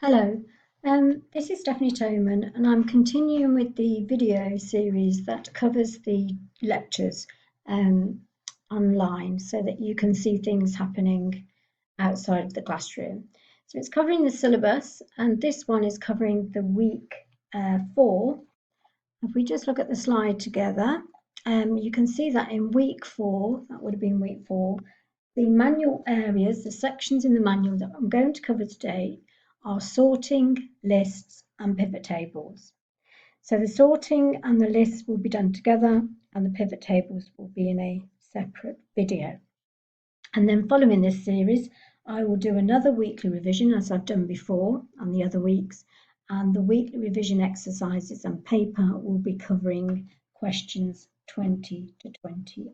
Hello, this is Stephanie Toman, and I'm continuing with the video series that covers the lectures online so that you can see things happening outside of the classroom. So it's covering the syllabus, and this one is covering the week 4. If we just look at the slide together, you can see that in week 4, that would have been week 4, the manual areas, the sections in the manual that I'm going to cover today are sorting, lists, and pivot tables. So the sorting and the lists will be done together, and the pivot tables will be in a separate video. And then following this series, I will do another weekly revision as I've done before on the other weeks, and the weekly revision exercises and paper will be covering questions 20 to 28.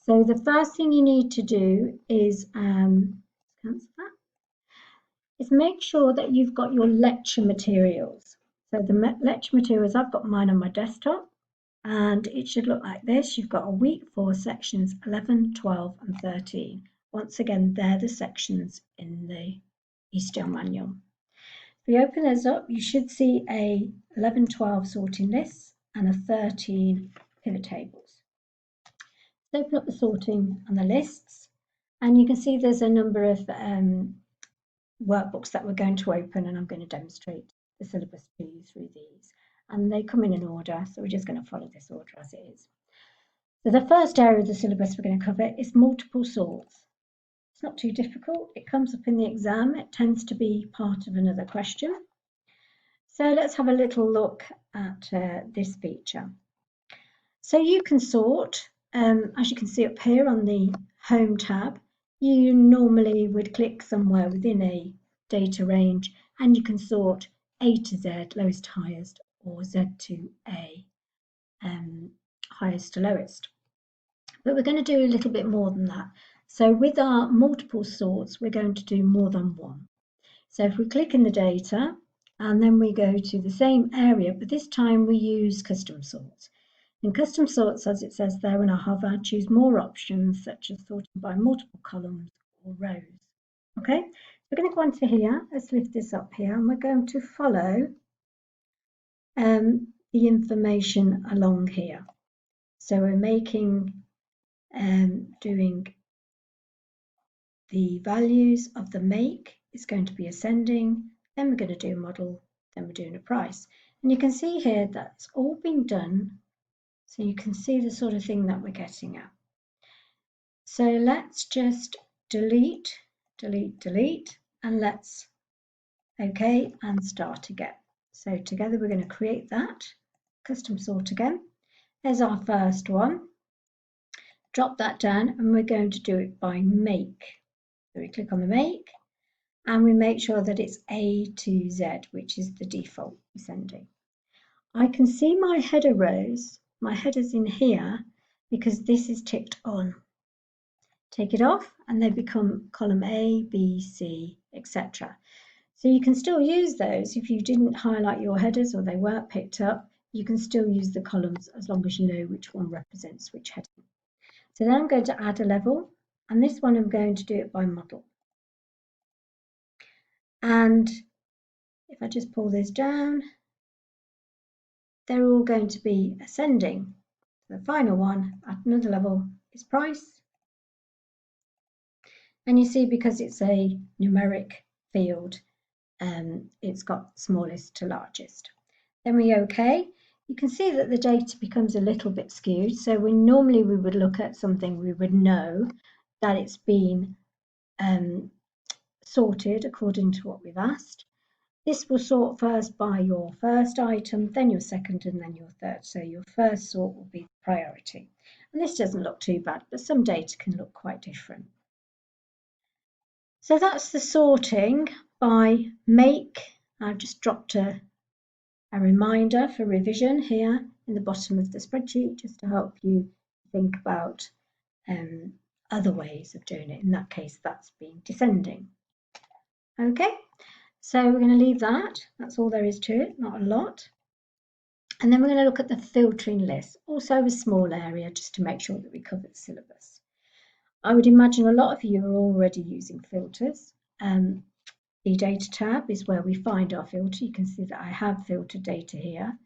So the first thing you need to do is make sure that you've got your lecture materials. So the lecture materials, I've got mine on my desktop, and it should look like this. You've got a week 4 sections 11, 12, and 13. Once again, they're the sections in the ICDL manual. If you open those up, you should see a 11, 12 sorting lists and a 13 pivot tables. Open up the sorting and the lists, and you can see there's a number of workbooks that we're going to open, and I'm going to demonstrate the syllabus to you through these. And they come in an order, so we're just going to follow this order as it is. So the first area of the syllabus we're going to cover is multiple sorts. It's not too difficult. It comes up in the exam. It tends to be part of another question. So let's have a little look at this feature. So you can sort, as you can see up here on the Home tab, you normally would click somewhere within a data range and you can sort A to Z, lowest to highest, or Z to A, highest to lowest. But we're going to do a little bit more than that. So with our multiple sorts, we're going to do more than one. So if we click in the data and then we go to the same area, but this time we use custom sorts. In custom sorts, as it says there when I hover, choose more options such as sorting by multiple columns or rows. Okay, we're going to go onto here. Let's lift this up here, and we're going to follow the information along here. So we're making, doing the values of the make is going to be ascending. Then we're going to do model. Then we're doing a price, and you can see here that's all been done. So you can see the sort of thing that we're getting at. So let's just delete, and let's OK and start again. So together we're going to create that custom sort again. There's our first one. Drop that down and we're going to do it by make. So we click on the make and we make sure that it's A to Z, which is the default ascending. I can see my header rows. My header's in here because this is ticked on. Take it off and they become column A, B, C, etc. So you can still use those if you didn't highlight your headers or they weren't picked up. You can still use the columns as long as you know which one represents which heading. So then I'm going to add a level, and this one I'm going to do it by model. And if I just pull this down, they're all going to be ascending. The final one at another level is price. And you see, because it's a numeric field, it's got smallest to largest. Then we OK. You can see that the data becomes a little bit skewed. So normally we would look at something, we would know that it's been sorted according to what we've asked. This will sort first by your first item, then your second, and then your third. So your first sort will be priority. And this doesn't look too bad, but some data can look quite different. So that's the sorting by make. I've just dropped a reminder for revision here in the bottom of the spreadsheet, just to help you think about other ways of doing it. In that case, that's being descending. Okay. So we're going to leave that. That's all there is to it, not a lot. And then we're going to look at the filtering list, also a small area, just to make sure that we cover the syllabus. I would imagine a lot of you are already using filters. the data tab is where we find our filter. You can see that I have filtered data here,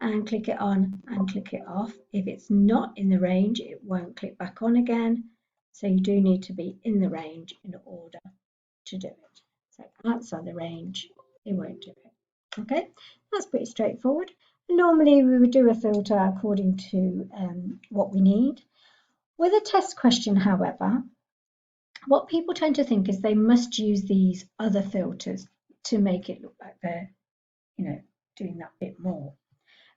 and click it on and click it off. If it's not in the range, it won't click back on again. So you do need to be in the range in order to do it. So outside the range, it won't do it. Okay, that's pretty straightforward. Normally we would do a filter according to what we need. With a test question, however, what people tend to think is they must use these other filters to make it look like they're, doing that bit more.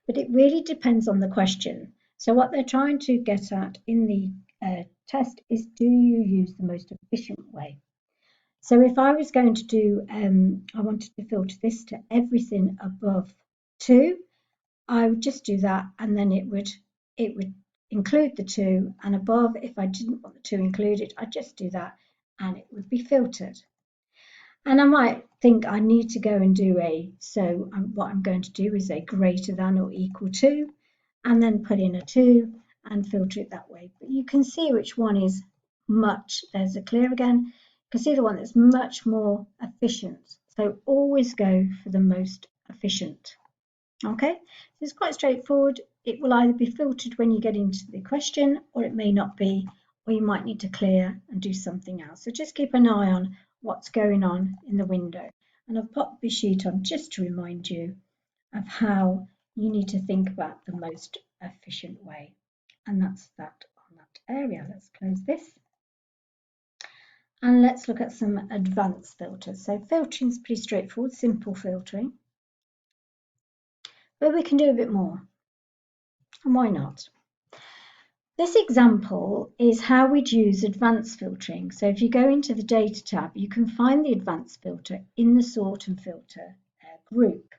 But it really depends on the question. So what they're trying to get at in the test is, do you use the most efficient way? So if I was going to do, I wanted to filter this to everything above 2, I would just do that, and then it would include the 2, and above, if I didn't want the 2 included, I'd just do that, and it would be filtered. And I might think I need to go and do what I'm going to do is a greater than or equal to, and then put in a 2 and filter it that way. But you can see which one is there's a clear again. You can see the one that's much more efficient. So always go for the most efficient. Okay, so it's quite straightforward. It will either be filtered when you get into the question, or it may not be, or you might need to clear and do something else. So just keep an eye on what's going on in the window. And I've popped the sheet on just to remind you of how you need to think about the most efficient way. And that's that on that area. Let's close this. And let's look at some advanced filters. So filtering is pretty straightforward, simple filtering. But we can do a bit more. And why not? This example is how we'd use advanced filtering. So if you go into the data tab, you can find the advanced filter in the sort and filter group.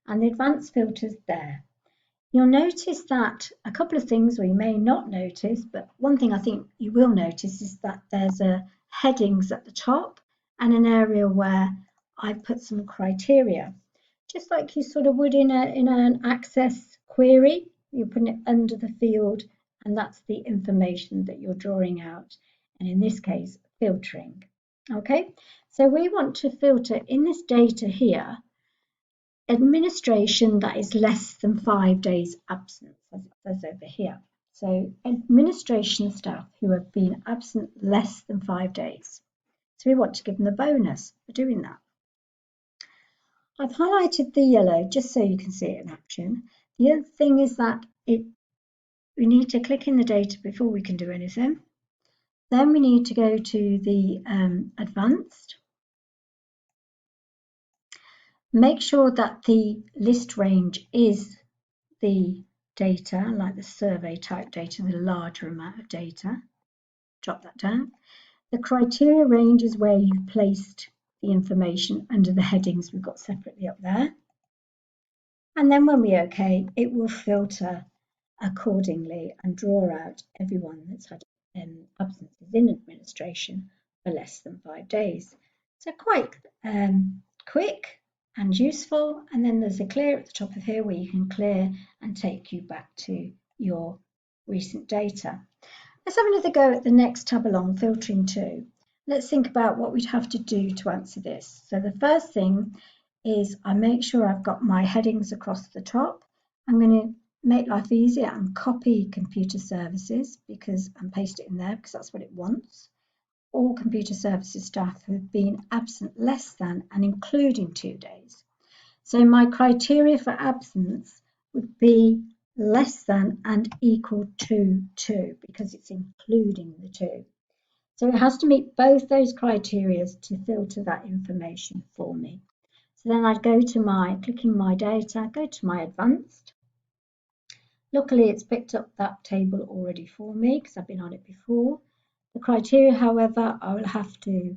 And the advanced filter's there. You'll notice that a couple of things, or you may not notice, but one thing I think you will notice is that there's headings at the top and an area where I put some criteria. Just like you sort of would in an access query, you're putting it under the field, and that's the information that you're drawing out, and in this case, filtering. Okay, so we want to filter in this data here, administration that is less than 5 days absence, as it says over here. So administration staff who have been absent less than 5 days. So we want to give them the bonus for doing that. I've highlighted the yellow just so you can see it in action. The other thing is that we need to click in the data before we can do anything. Then we need to go to the advanced. Make sure that the list range is the data, like the survey type data, the larger amount of data. Drop that down. The criteria range is where you've placed the information under the headings we've got separately up there. And then when we OK, it will filter accordingly and draw out everyone that's had absences in administration for less than 5 days. So quite quick and useful. And then there's a clear at the top of here where you can clear and take you back to your recent data. Let's have another go at the next tab along, filtering 2. Let's think about what we'd have to do to answer this. So the first thing is I make sure I've got my headings across the top. I'm going to make life easier and copy computer services and paste it in there because that's what it wants. All computer services staff who have been absent less than and including 2 days. So my criteria for absence would be less than and equal to 2 because it's including the 2. So it has to meet both those criteria to filter that information for me. So then I'd go to clicking my data, go to my advanced. Luckily, it's picked up that table already for me because I've been on it before. The criteria, however, I will have to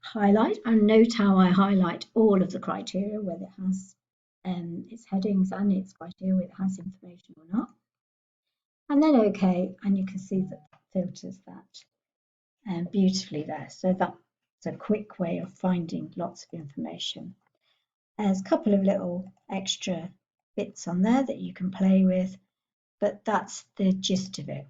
highlight and note how I highlight all of the criteria, whether it has its headings and its criteria, whether it has information or not. And then OK, and you can see that filters that beautifully there. So that's a quick way of finding lots of information. There's a couple of little extra bits on there that you can play with, but that's the gist of it.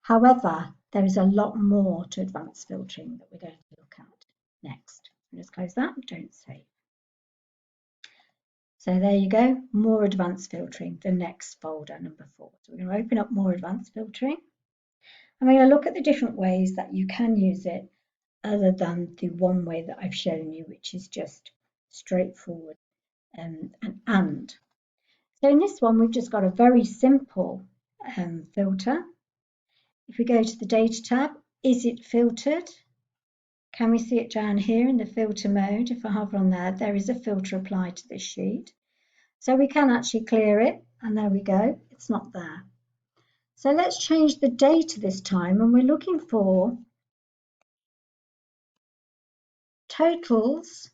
However, there is a lot more to advanced filtering that we're going to look at next. Just close that, don't save. So there you go, more advanced filtering, the next folder, number 4. So we're going to open up more advanced filtering. And we're going to look at the different ways that you can use it other than the one way that I've shown you, which is just straightforward and. So in this one, we've just got a very simple filter. If we go to the Data tab, is it filtered? Can we see it down here in the filter mode? If I hover on there, there is a filter applied to this sheet. So we can actually clear it, and there we go, it's not there. So let's change the data this time, and we're looking for totals.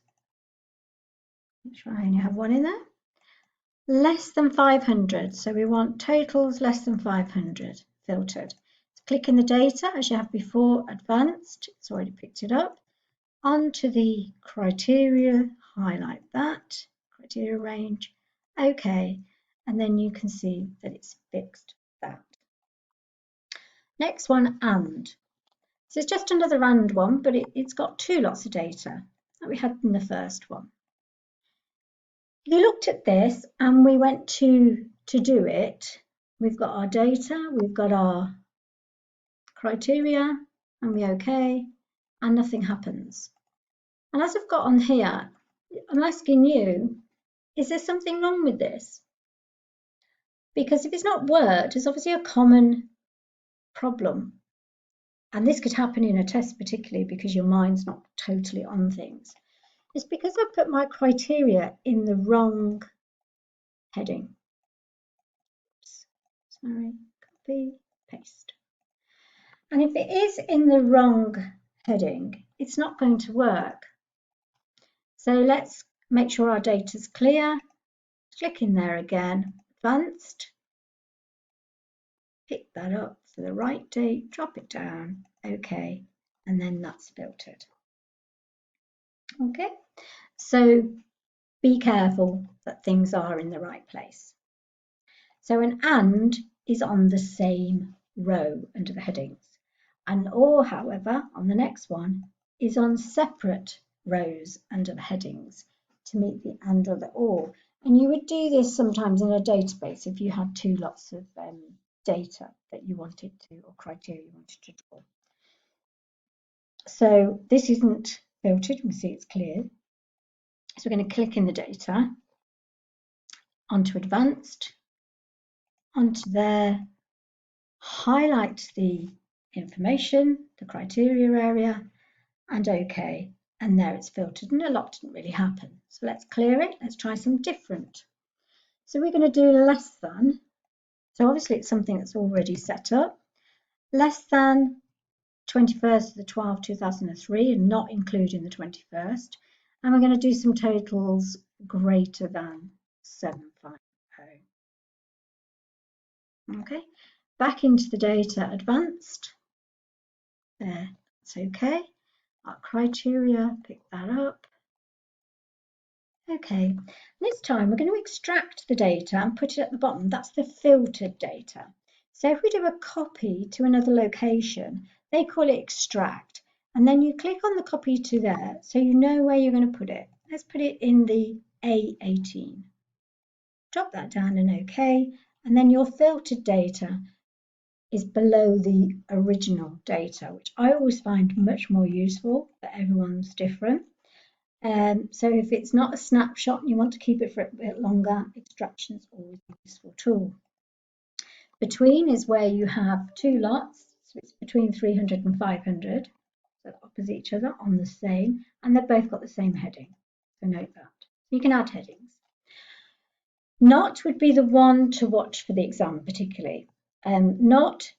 Make sure I only have one in there. Less than 500. So we want totals less than 500 filtered. So click in the data as you have before, advanced. It's already picked it up. Onto the criteria, highlight that, criteria range, OK, and then you can see that it's fixed that. Next one, and. So it's just another and one, but it's got 2 lots of data that we had in the first one. If you looked at this and we went to do it, we've got our data, we've got our criteria, and we OK, and nothing happens. And as I've got on here, I'm asking you, is there something wrong with this? Because if it's not worked, it's obviously a common problem. And this could happen in a test, particularly because your mind's not totally on things. It's because I put my criteria in the wrong heading. Oops, sorry, copy, paste. And if it is in the wrong heading, it's not going to work. So let's make sure our data is clear. Click in there again, advanced. Pick that up for the right date, drop it down, OK, and then that's filtered. Okay, so be careful that things are in the right place. So an and is on the same row under the headings. An or, however, on the next one is on separate rows under the headings to meet the and or the or. And you would do this sometimes in a database if you had 2 lots of data that you wanted to, or criteria you wanted to draw. So this isn't filtered, we see it's cleared. So we're going to click in the data, onto advanced, onto there, highlight the information, the criteria area, and OK. And there it's filtered, and a lot didn't really happen. So let's clear it. Let's try some different. So we're going to do less than. So obviously it's something that's already set up. Less than 21st of the 12th, 2003, and not including the 21st. And we're going to do some totals greater than 750. Okay, back into the data, advanced. There, that's OK. Our criteria, pick that up. OK, this time we're going to extract the data and put it at the bottom. That's the filtered data. So if we do a copy to another location, they call it extract. And then you click on the copy to there so you know where you're going to put it. Let's put it in the A18. Drop that down and OK. And then your filtered data is below the original data, which I always find much more useful, but everyone's different. So if it's not a snapshot and you want to keep it for a bit longer, extraction is always a useful tool. Between is where you have 2 lots, so it's between 300 and 500, so opposite each other on the same, and they've both got the same heading, so note that. You can add headings. Not would be the one to watch for the exam particularly. Not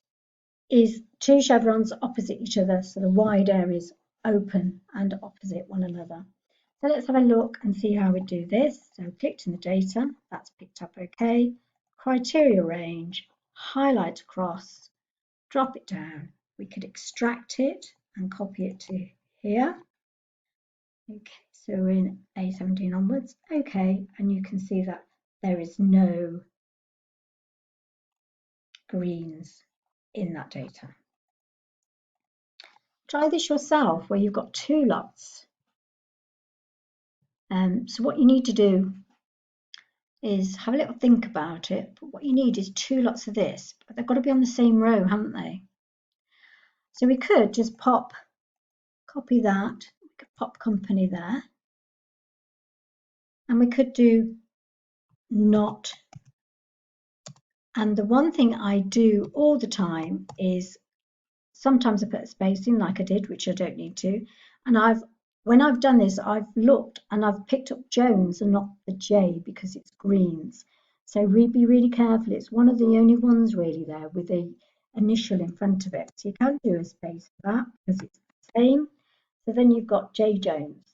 is 2 chevrons opposite each other, so the wide areas open and opposite one another. So let's have a look and see how we do this. So clicked in the data, that's picked up OK. Criteria range, highlight across, drop it down. We could extract it and copy it to here. Okay, so we're in A17 onwards. OK, and you can see that there is no greens in that data. Try this yourself where you've got 2 lots So what you need to do is have a little think about it. But what you need is 2 lots of this, but they've got to be on the same row, haven't they? So we could just copy that, we could pop company there, and we could do not. And the one thing I do all the time is sometimes I put a space in like I did, which I don't need to. And when I've done this, I've looked and I've picked up Jones and not the J because it's greens. So be really careful. It's one of the only ones really there with a initial in front of it. So you can do a space for that because it's the same. So then you've got J Jones.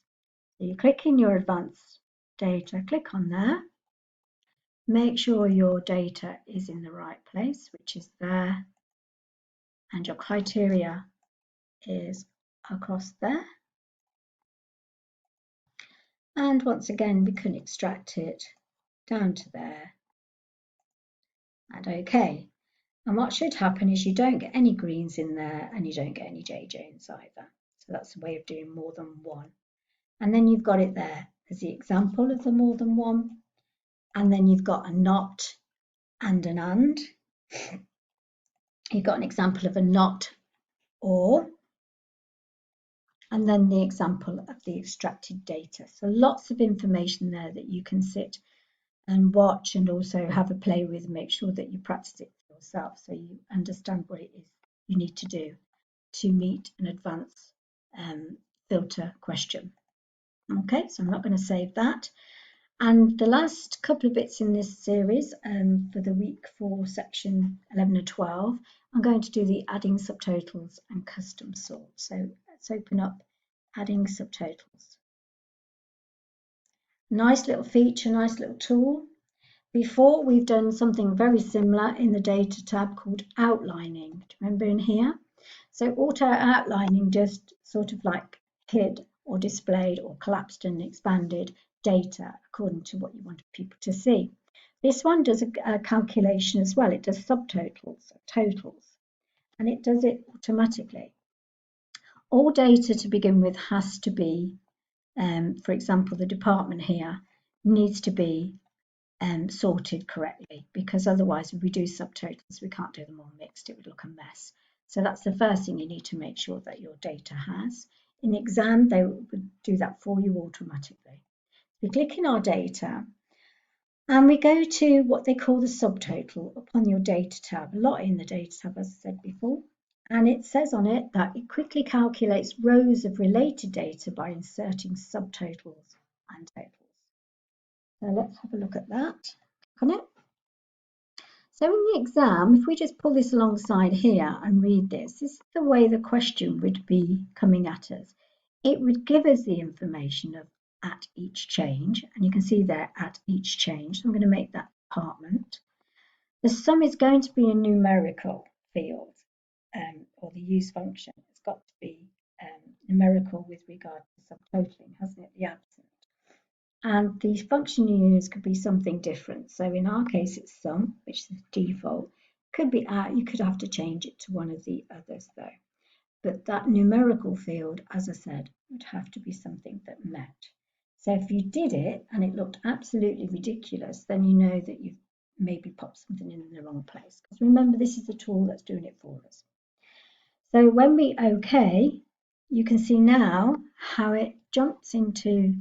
So you click in your advanced data, click on there. Make sure your data is in the right place, which is there. And your criteria is across there. And once again, we can extract it down to there and OK. And what should happen is you don't get any greens in there and you don't get any J Jones either. So that's a way of doing more than one. And then you've got it there as the example of the more than one. And then you've got a not and an and. You've got an example of a not or. And then the example of the extracted data. So lots of information there that you can sit and watch and also have a play with and make sure that you practice it for yourself so you understand what it is you need to do to meet an advanced filter question. Okay, so I'm not going to save that. And the last couple of bits in this series for the week 4 section 11 and 12, I'm going to do the adding subtotals and custom sort. So let's open up adding subtotals. Nice little feature, nice little tool. Before we've done something very similar in the data tab called outlining. Do you remember in here? So auto outlining just sort of like hid or displayed or collapsed and expanded data according to what you wanted people to see. This one does a calculation as well. It does subtotals, totals, and it does it automatically. All data to begin with has to be, for example, the department here needs to be sorted correctly, because otherwise if we do subtotals we can't do them all mixed, it would look a mess. So that's the first thing you need to make sure that your data has. In the exam they would do that for you automatically. We click in our data and we go to what they call the subtotal upon your data tab, a lot in the data tab as I said before, and it says on it that it quickly calculates rows of related data by inserting subtotals and totals. So let's have a look at that. Click on it. So in the exam, if we just pull this alongside here and read this, this is the way the question would be coming at us. It would give us the information of at each change, and you can see there at each change. So I'm going to make that department. The sum is going to be a numerical field, or the use function. It's got to be numerical with regard to subtotaling, hasn't it? The absent. And the function you use could be something different. So in our case, it's sum, which is default. Could be at, you could have to change it to one of the others though. But that numerical field, as I said, would have to be something that met. So if you did it and it looked absolutely ridiculous, then you know that you've maybe popped something in the wrong place. Because remember, this is the tool that's doing it for us. So when we OK, you can see now how it jumps into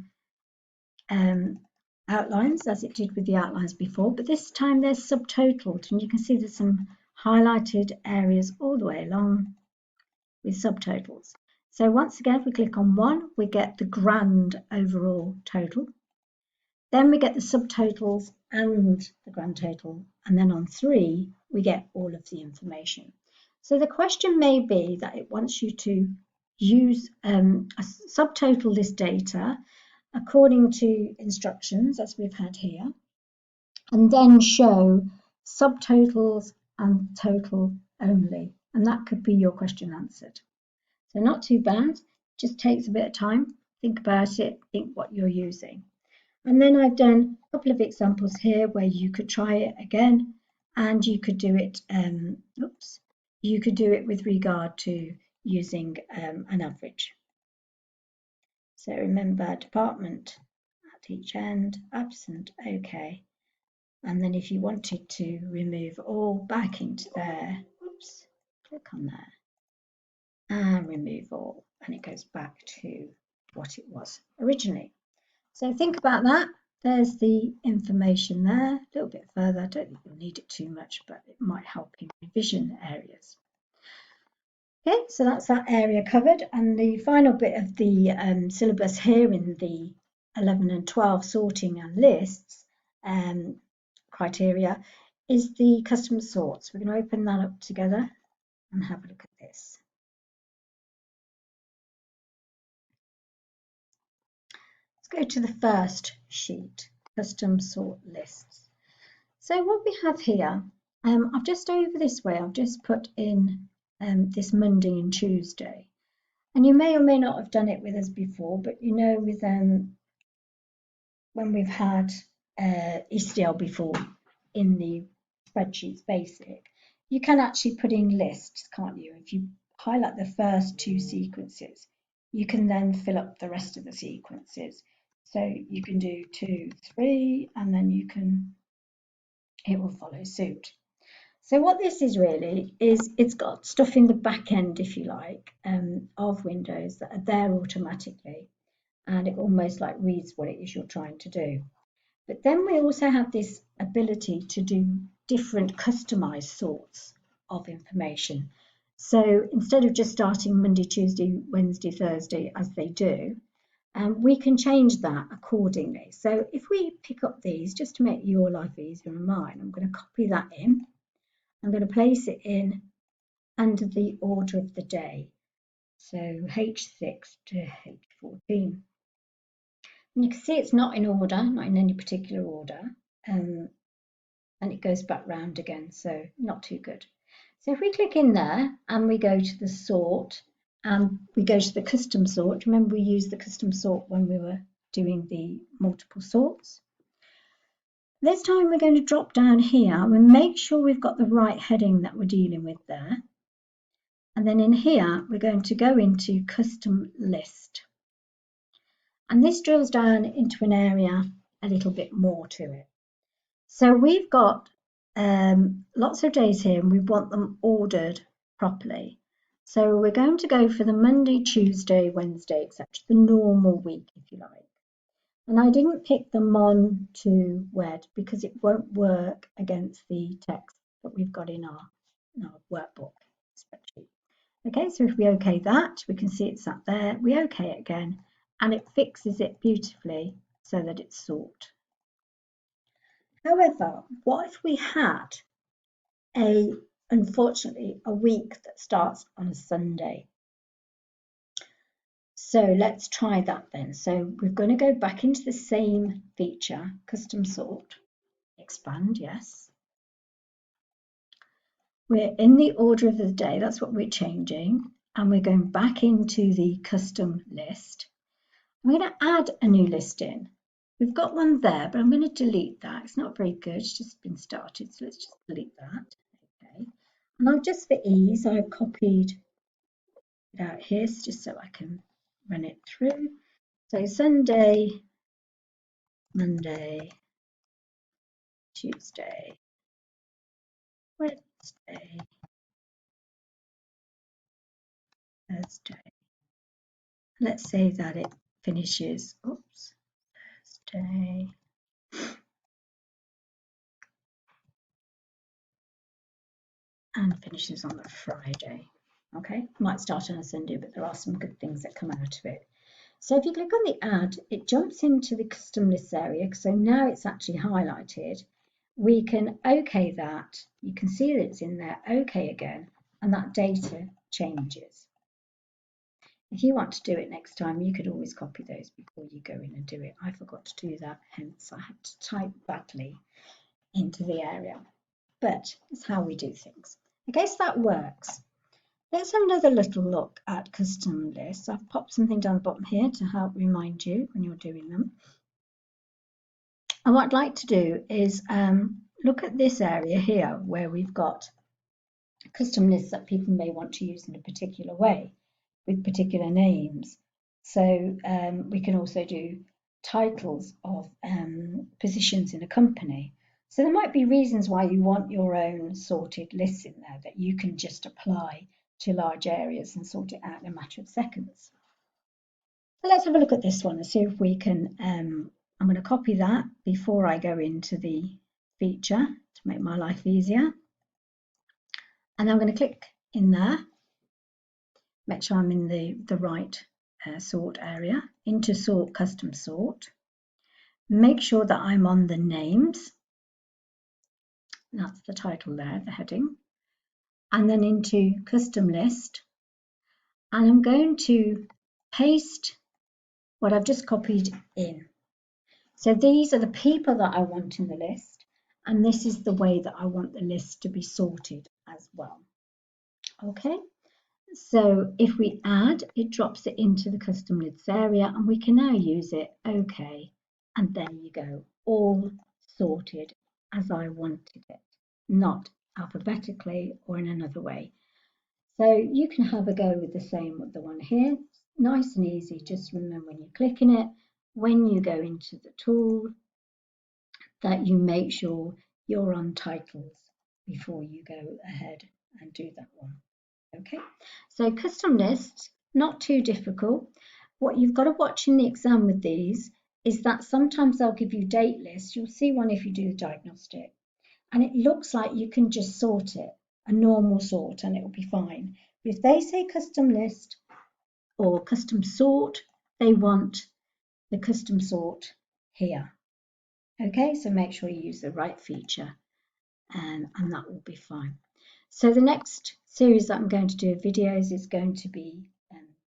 outlines as it did with the outlines before, but this time they're subtotaled, and you can see there's some highlighted areas all the way along with subtotals. So once again, if we click on one, we get the grand overall total. Then we get the subtotals and the grand total, and then on 3 we get all of the information. So the question may be that it wants you to use subtotal this data according to instructions, as we've had here, and then show subtotals and total only, and that could be your question answered. So not too bad, just takes a bit of time, think about it, think what you're using. And then I've done a couple of examples here where you could try it again, and you could do it, you could do it with regard to using an average. So remember department at each end, absent, okay. And then if you wanted to remove all back into there, oops, click on there and remove all, and it goes back to what it was originally. So think about that. There's the information there, a little bit further. I don't think you'll need it too much, but it might help in revision areas. Okay, so that's that area covered. And the final bit of the syllabus here in the 11 and 12 sorting and lists criteria is the custom sorts. We're going to open that up together and have a look at this. Let's go to the first sheet, custom sort lists. So what we have here, I've just over this way, I've just put in this Monday and Tuesday. And you may or may not have done it with us before, but you know with when we've had ICDL before in the Spreadsheets basic, you can actually put in lists, can't you? If you highlight the first two sequences, you can then fill up the rest of the sequences. So you can do 2, 3, and then it will follow suit. So what this is really is it's got stuff in the back end, if you like, of Windows that are there automatically, and it almost like reads what it is you're trying to do. But then we also have this ability to do different customized sorts of information. So instead of just starting Monday, Tuesday, Wednesday, Thursday as they do, we can change that accordingly. So if we pick up these, just to make your life easier than mine, I'm going to copy that in. I'm going to place it in under the order of the day. So H6 to H14. And you can see it's not in order, not in any particular order. And it goes back round again, so not too good. So if we click in there and we go to the sort and we go to the custom sort, remember we used the custom sort when we were doing the multiple sorts. This time we're going to drop down here and make sure we've got the right heading that we're dealing with there. And then in here, we're going to go into custom list. And this drills down into an area a little bit more to it. So we've got lots of days here and we want them ordered properly. So we're going to go for the Monday, Tuesday, Wednesday, etc. The normal week, if you like. And I didn't pick the Mon to Wed because it won't work against the text that we've got in our workbook spreadsheet. Okay, so if we OK that, we can see it's up there. We OK it again, and it fixes it beautifully so that it's sort. However, what if we had unfortunately, a week that starts on a Sunday? So let's try that then. So we're going to go back into the same feature, custom sort, expand, yes. We're in the order of the day, that's what we're changing, and we're going back into the custom list. I'm going to add a new list in. We've got one there, but I'm going to delete that. It's not very good, it's just been started, so let's just delete that. Okay. And I've just for ease, I've copied it out here just so I can run it through. So Sunday, Monday, Tuesday, Wednesday, Thursday. Let's say that it finishes, oops, Thursday. And finishes on the Friday. Okay, might start on a Sunday, but there are some good things that come out of it. So if you click on the add, it jumps into the custom lists area. So now it's actually highlighted. We can OK that. You can see that it's in there, OK again, and that data changes. If you want to do it next time, you could always copy those before you go in and do it. I forgot to do that, hence I had to type badly into the area. But it's how we do things. Okay, so that works. Let's have another little look at custom lists. I've popped something down the bottom here to help remind you when you're doing them. And what I'd like to do is look at this area here where we've got custom lists that people may want to use in a particular way with particular names. So we can also do titles of positions in a company. So there might be reasons why you want your own sorted lists in there that you can just apply to large areas and sort it out in a matter of seconds. So let's have a look at this one and see if we can, I'm going to copy that before I go into the feature to make my life easier. And I'm going to click in there, make sure I'm in the right sort area, into sort, custom sort. Make sure that I'm on the names. That's the title there, the heading. And then into custom list. And I'm going to paste what I've just copied in. So these are the people that I want in the list. And this is the way that I want the list to be sorted as well. Okay. So if we add, it drops it into the custom lists area and we can now use it. Okay. And there you go, all sorted as I wanted it, not alphabetically or in another way. So you can have a go with the same with the one here. Nice and easy. Just remember when you click in it, when you go into the tool, that you make sure you're on titles before you go ahead and do that one. Okay, so custom lists, not too difficult. What you've got to watch in the exam with these is that sometimes they'll give you date lists. You'll see one if you do the diagnostic, and it looks like you can just sort it, a normal sort, and it will be fine. But if they say custom list or custom sort, they want the custom sort here. Okay, so make sure you use the right feature and that will be fine. So the next series that I'm going to do of videos is going to be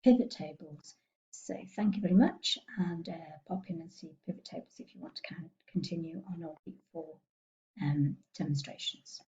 pivot tables. So thank you very much, and pop in and see pivot tables if you want to continue on our week 4 demonstrations.